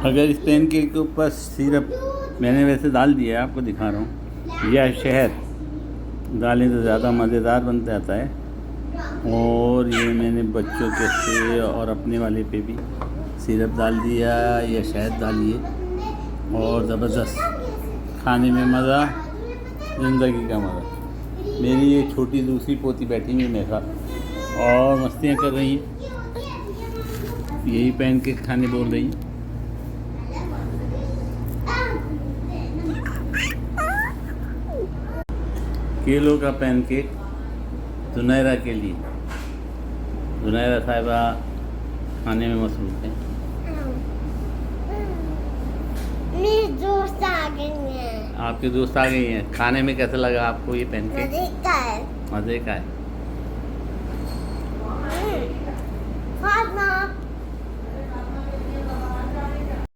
अगर इस पैनकेक के ऊपर सिरप मैंने वैसे डाल दिया है, आपको दिखा रहा हूँ, या शहद डालें तो ज़्यादा मज़ेदार बन जाता है। और ये मैंने बच्चों के से और अपने वाले पे भी सिरप डाल दिया या शहद डालिए, और ज़बरदस्त खाने में मज़ा, ज़िंदगी का मज़ा। मेरी ये छोटी दूसरी पोती बैठी हुई मेरे साथ और मस्तियाँ कर रही हैं, यही पैनकेक खाने बोल रही हैं। किलो का पैनकेक जुनैरा के लिए। जुनैरा साहिबा खाने में मसरूफ़ है। मेरे दोस्त आ गए हैं। आपके दोस्त आ गई हैं। खाने में कैसा लगा आपको ये पैनकेक? मज़े का है। मज़े का है।